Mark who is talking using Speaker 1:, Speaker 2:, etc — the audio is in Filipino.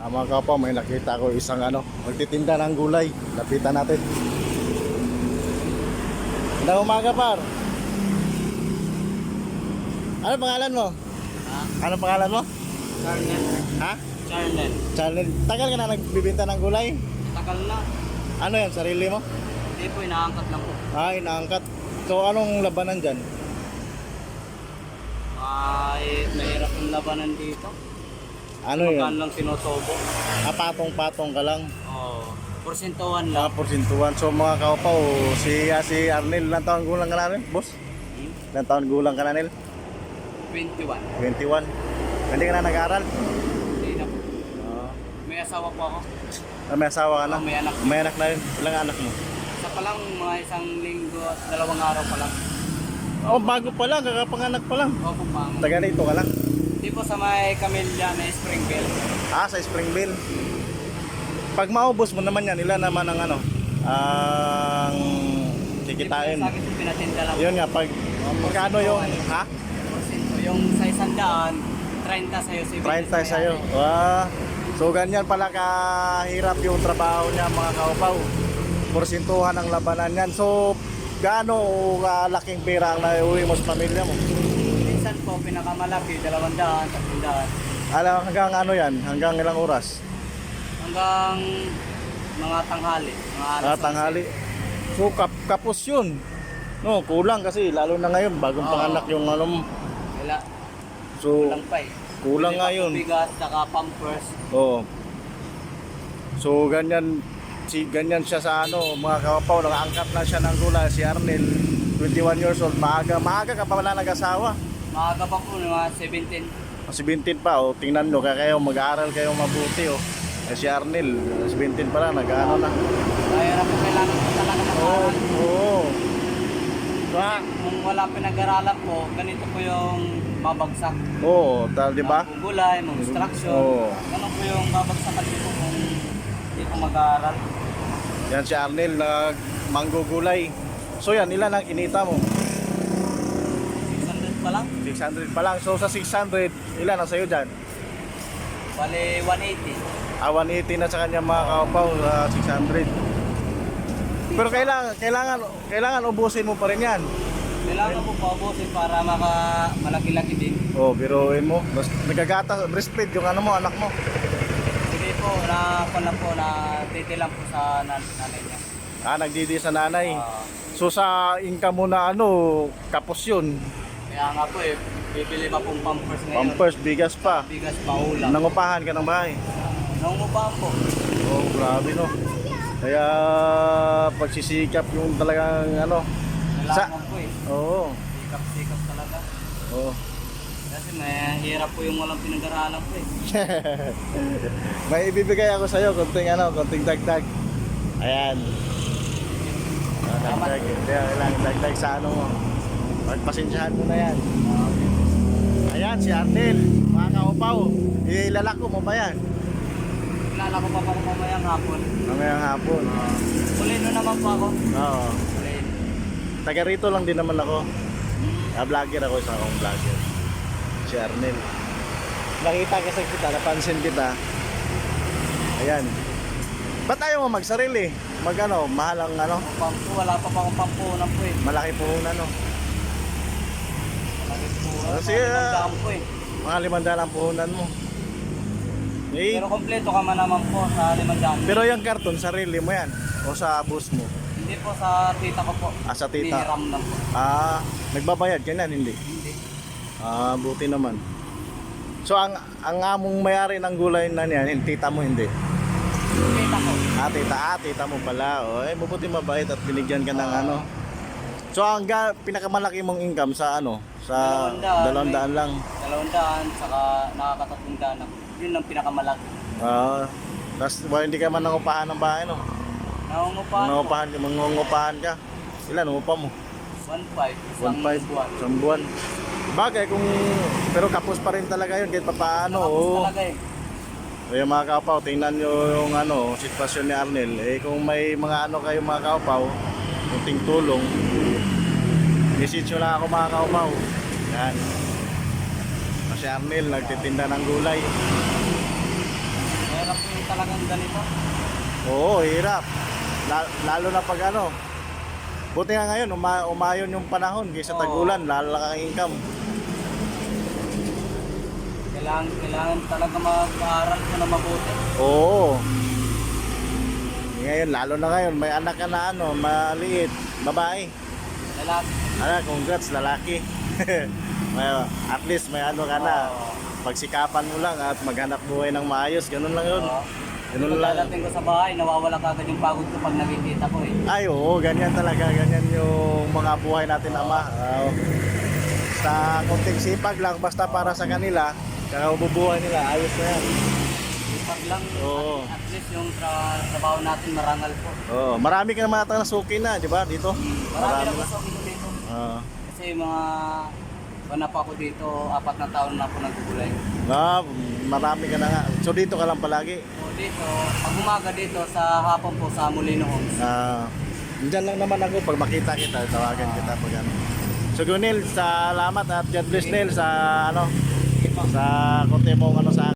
Speaker 1: Mga kapaw, may nakita ko isang magtitinda ng gulay. Lapitan natin. Magandang umaga, par. Ano pangalan mo?
Speaker 2: Ha?
Speaker 1: Ano pangalan mo?
Speaker 2: Charnel.
Speaker 1: Ha?
Speaker 2: Charnel.
Speaker 1: Charlie. Tagal ka na nagbibenta ng gulay?
Speaker 2: Tagal na.
Speaker 1: Ano yan, sarili mo?
Speaker 2: Hindi po, inaangkat lang po.
Speaker 1: Inaangkat. So anong labanan dyan?
Speaker 2: Ay, mahirap yung labanan dito.
Speaker 1: Ano yun?
Speaker 2: Magkaan lang sinusobo.
Speaker 1: Patong-patong ka lang.
Speaker 2: Oo. Porsentuhan lang.
Speaker 1: Porsintuan. So mga kaupaw, si Arnel, ilang taon gulang ka na rin, boss? Ilang taon gulang ka na, Nel?
Speaker 2: 21.
Speaker 1: 21. Hindi ka na nag-aaral?
Speaker 2: Hindi na po. May asawa po ako.
Speaker 1: May asawa ka na?
Speaker 2: May anak.
Speaker 1: May anak na rin. Ilang anak mo?
Speaker 2: Isa pa lang, mga isang linggo at 2 araw pa lang.
Speaker 1: Bago pa lang, kakapanganak pa lang.
Speaker 2: Opo, ma'am.
Speaker 1: Taga rito ka lang?
Speaker 2: Hindi po sa may Camellia na Springville.
Speaker 1: Sa Springville. Pag maubos mo naman yan, ilan naman ang ang kikitain?
Speaker 2: Sa akin po pinatinda lang.
Speaker 1: Yun nga, magkano yung, ha?
Speaker 2: Yung sa 100, 30 sa'yo.
Speaker 1: 30 sa'yo. So ganyan pala kahirap yung trabaho niya, mga kaupaw. Porsintuhan ang labanan yan. So gaano kalaking pera ang naiuwi mo sa pamilya mo?
Speaker 2: Minsan po, pinakamalaki, 200, 300.
Speaker 1: Alam, hanggang ano yan? Hanggang ilang oras?
Speaker 2: Hanggang mga tanghali. Mga alas
Speaker 1: Tanghali. So kapos yun. No, kulang kasi lalo na ngayon bagong panganak yung mo.
Speaker 2: Wala.
Speaker 1: So
Speaker 2: Kulang pa eh.
Speaker 1: kulang
Speaker 2: Bili pa
Speaker 1: ngayon.
Speaker 2: po bigas, saka pampers.
Speaker 1: Oo. So ganyan siya sa mga kapaw, nakaangkat na siya ng gulay si Arnel, 21 years old. Maaga ka pa wala nag-asawa.
Speaker 2: Maaga pa po, mga 17.
Speaker 1: 17 pa, tingnan nyo, kaya kayo mag-aaral kayo mabuti si Arnel, 17 pa lang, nag-ano na.
Speaker 2: Kaya na po kailangan po talaga mag-aral.
Speaker 1: Oo.
Speaker 2: Kung wala pinag-aralan po, ganito po yung babagsak.
Speaker 1: Oo, di ba?
Speaker 2: Mga gulay, mga instruction.
Speaker 1: Oo.
Speaker 2: Ganun po yung babagsakan dito kung hindi po mag-aaral.
Speaker 1: Yan si Arnel, manggugulay. So yan, ilan ang kinita mo?
Speaker 2: 600 pa lang.
Speaker 1: 600 pa lang. So sa 600, ilan ang sa'yo dyan?
Speaker 2: Bale, 180.
Speaker 1: 180 na sa kanya mga kaupaw, 600. Pero kailangan ubusin mo pa rin yan.
Speaker 2: Kailangan po paubusin para malaki-laki din.
Speaker 1: Biruin mo. Nagagatas, breastfeed yung anak mo.
Speaker 2: Hindi po, natitilang po sa nanay niya.
Speaker 1: Nagdidi sa nanay.
Speaker 2: Ah,
Speaker 1: So sa income mo na kapos yun.
Speaker 2: kaya nga po bibili pa pong pampers ngayon.
Speaker 1: Pampers, bigas pa.
Speaker 2: Bigas pa ulam.
Speaker 1: Nangupahan ka ng bahay.
Speaker 2: Nangungupahan po.
Speaker 1: Grabe no. Kaya pagsisikap yung talagang
Speaker 2: Kailangan po
Speaker 1: Oo.
Speaker 2: Sikap-sikap talaga.
Speaker 1: Oo.
Speaker 2: Kasi mahirap po yung walang pinag-aralan po
Speaker 1: May ibibigay ako sa'yo, konting dagdag. Ayan. Dagdag. Kailangan dagdag sa mo. Pagpasensyahan mo na yan. Ayan, si Arnel. Mga kaupaw. Ilalako mo pa yan.
Speaker 2: Kilala ko pa po mamayang hapon.
Speaker 1: Mamayang hapon.
Speaker 2: Kulino naman po ako.
Speaker 1: Oo.
Speaker 2: Kulino.
Speaker 1: Taga rito lang din naman ako. Vlogger ako, isang akong vlogger. Si Arnel. Nakita kasi kita, napansin kita. Ayan. Ba't ayaw mo magsarili? Mahal ang
Speaker 2: Pampu, wala pa akong pampunan po
Speaker 1: malaki puhunan
Speaker 2: Malaki po.
Speaker 1: Sige,
Speaker 2: Mga po
Speaker 1: mga 500 ang puhunan mo.
Speaker 2: Pero kompleto ka man naman po sa 500.
Speaker 1: Pero yung karton, sarili mo yan? O sa bus mo?
Speaker 2: Hindi po sa tita ko po.
Speaker 1: Sa tita?
Speaker 2: Hiniram lang po.
Speaker 1: Nagbabayad ka na, hindi?
Speaker 2: Hindi.
Speaker 1: Buti naman. So ang among may-ari ng gulay na niyan, tita mo hindi?
Speaker 2: Tita ko.
Speaker 1: Tita mo pala. Mabuti mabait at binigyan ka ng So ang pinakamalaki mong income sa sa 200 lang.
Speaker 2: 200, saka nakakatatlong ako. Yun ang pinakamalaki.
Speaker 1: Tapos hindi ka man nangupahan ng bahay, no?
Speaker 2: Nangungupahan po.
Speaker 1: Mangungupahan ka. Ilan upa mo?
Speaker 2: 1.5.
Speaker 1: 1.5
Speaker 2: buwan.
Speaker 1: isang buwan. Bagay pero kapos pa rin talaga yun kahit papaano.
Speaker 2: Nakapos talaga
Speaker 1: Kaya mga kaupaw, tingnan nyo yung sitwasyon ni Arnel. Kung may mga kayo mga kaupaw, kunting tulong, message nyo lang ako mga kaupaw. Yan. Si Arnel nagtitinda ng gulay.
Speaker 2: Mahirap po yung talagang ganito.
Speaker 1: Oo, hirap. Lalo na pag ano. Buti nga ngayon, umayon yung panahon kaysa
Speaker 2: Oo.
Speaker 1: tag-ulan, lalaki ang income.
Speaker 2: Kailangan talaga mag-aaral ko na mabuti.
Speaker 1: Oo. Ngayon, lalo na ngayon, may anak ka na ano, maliit, babae.
Speaker 2: Lalaki.
Speaker 1: Congrats, lalaki. At least may ano ka na.
Speaker 2: Oo.
Speaker 1: Pagsikapan mo lang at maghanap buhay ng maayos, ganun lang yun.
Speaker 2: Oo.
Speaker 1: Ganun lang.
Speaker 2: Pagdadating ko sa bahay, nawawala kagad yung pagod ko pag nakikita ko eh.
Speaker 1: Ay, oo, ganyan talaga, ganyan yung mga buhay natin, ama. Sa konting sipag lang, basta para sa kanila, kakabubuhay nila, ayos na yan.
Speaker 2: Pag lang,
Speaker 1: Oo.
Speaker 2: at least yung trabaho natin marangal po.
Speaker 1: Oo, marami ka naman ata nasuki na, di ba, dito?
Speaker 2: Marami na gusto ko dito.
Speaker 1: Ah.
Speaker 2: Kasi mga wala pa ako dito, 4 na taon na ako nagugulay.
Speaker 1: Marami ka na nga. So dito ka lang palagi?
Speaker 2: So dito, pag umaga dito, sa hapon po sa Molino Homes.
Speaker 1: Diyan lang naman ako, pag makita kita, tawagan kita pag ano. So Gunil, salamat at God bless Nel sa ano, sa konti mong ano sa